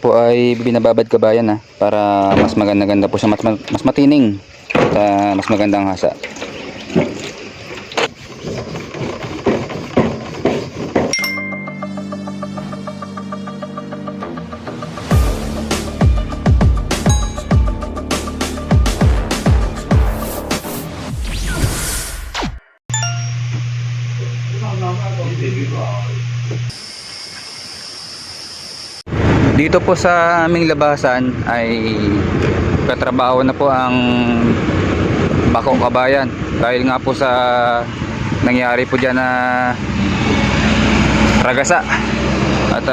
po ay binababad kabayan para mas maganda-ganda po siya, mas matining at mas magandang hasa. Dito po sa aming labasan ay katrabaho na po ang bako kabayan dahil nga po sa nangyari po dyan na ragasa at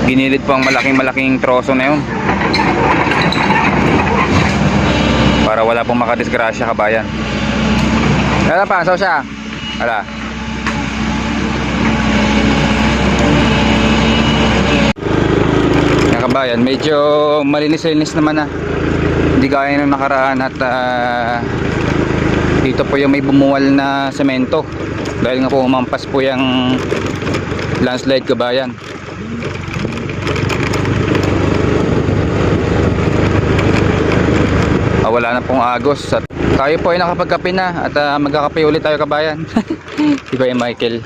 ginilid po ang malaking troso na yun para wala pong makadisgrasya kabayan. Wala pa, so siya wala. Kabayan, medyo malinis-linis naman hindi gaya ng nakaraan at dito po yung may bumuwal na semento dahil nga po umampas po yung landslide kabayan. Wala na pong agos at tayo po ay nakapagkape na at magkakape ulit tayo kabayan. Si Kuya Michael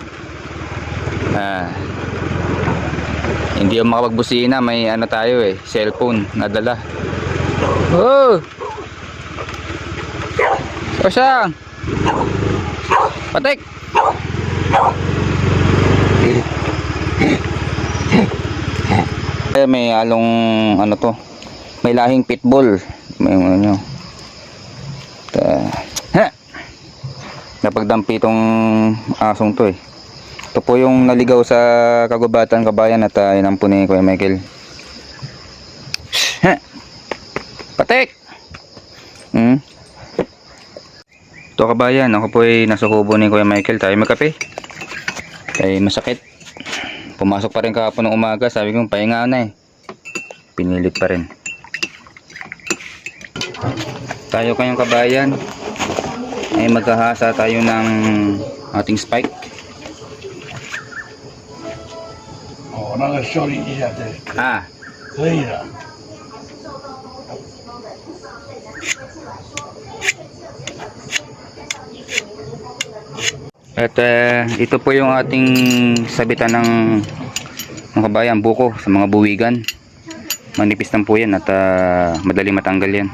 hindi yung makapagbusina, may ano tayo cellphone nadala. Oh! O siya! Patik! May halong ano to, may lahing pitbull, may ano napagdampi itong asong to Ito po yung naligaw sa kagubatan kabayan at inam po ni Kuya Michael. Patik! Ito kabayan, ako po ay nasa kubo ni Kuya Michael. Tayo magkape. Ay masakit. Pumasok pa rin kahapon ng umaga. Sabi ko pahinga na Pinilit pa rin. Tayo kayong kabayan ay magkahasa tayo ng ating spike. 那个效率一下子可以了。At ito po yung ating sabitan ng kabayan, buko sa mga buwigan. Manipis lang po yan at madaling matanggal yan.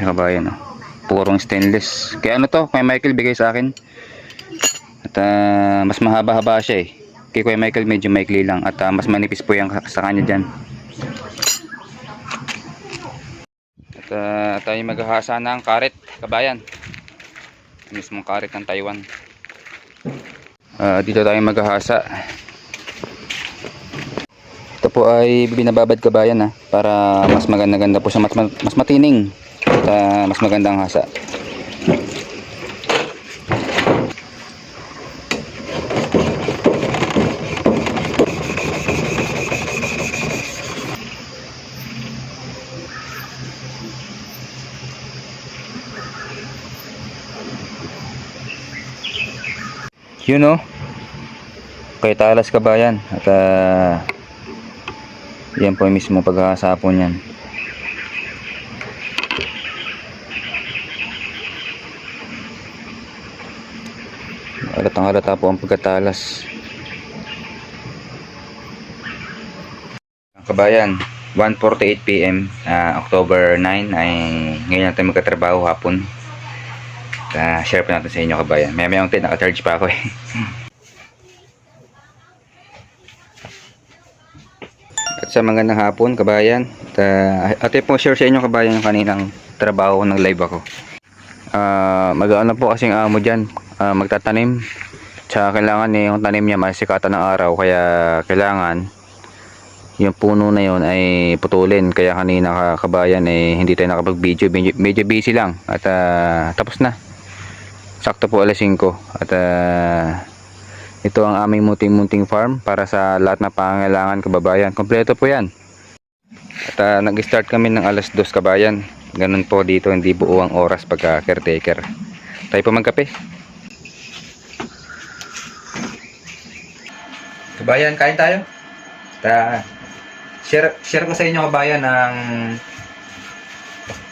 Yung kabayan purong stainless. Kaya ano to, Kuya Michael bigay sa akin. At mas mahaba-haba siya Kay Kuya Michael medyo maikli lang at mas manipis po yan sa kanya dyan. At tayo maghahasa ng karet kabayan. Mismong karet ng Taiwan. Dito tayo maghahasa. Ito po ay binababad kabayan para mas maganda-ganda po siya, mas matining at mas magandang hasa. Yun kay talas kabayan at yan po yung mismo paghahasapon yan. Halatang-halata po ang pagkatalas kabayan. 1:48 PM October 9 ay ngayon natin magkatrabaho hapon. Share po natin sa inyo kabayan. May naka-charge pa ako At sa magandang hapon kabayan. At po share sa inyo kabayan yung kaninang trabaho ng live ako. Mag-ano po kasing amo dyan, magtatanim. Tsaka kailangan yung tanim niya masikatan ng araw. Kaya kailangan yung puno na yun ay putulin. Kaya kanina kabayan hindi tayo nakapag-video. Medyo busy lang. At tapos na. Sakto po alas 5 at ito ang aming munting farm para sa lahat na pangangailangan kababayan. Kompleto po yan. At nag-start kami ng alas 2 kabayan. Ganun po dito, hindi buo ang oras pagka caretaker. Tayo po magkape. Kabayan, kain tayo. Share ko sa inyo kabayan ng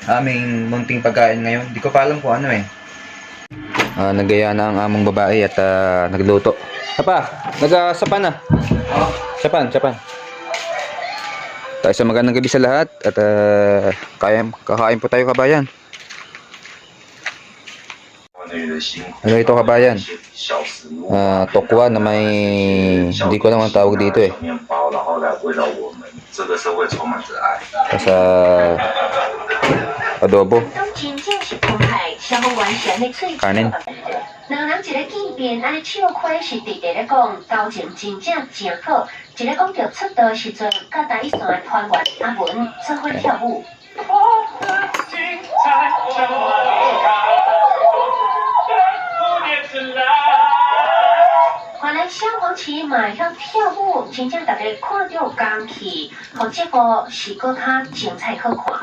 aming munting pagkain ngayon. Di ko pa alam kung ano eh. Nagaya na ang among babae at nagluto. Papa, nagsapan na. Sapan. Tayo sa magandang gabi sa lahat at kakain po tayo kabayan. Ano ito kabayan? Tokwa na may hindi ko naman tawag dito eh. Sa adobo. Kanin. 两人一个见面，安尼笑开是直直咧讲，交情真正真好。一个讲着出道的时阵，甲台一线的团员阿文做伙跳舞。原来萧煌奇嘛会晓跳舞，真正大家看着有讲气，互节目是搁较精彩好看。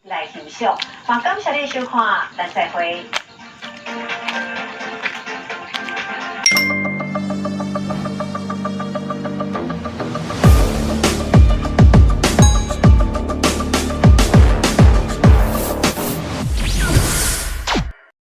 来欣赏，也感谢你收看，咱再会。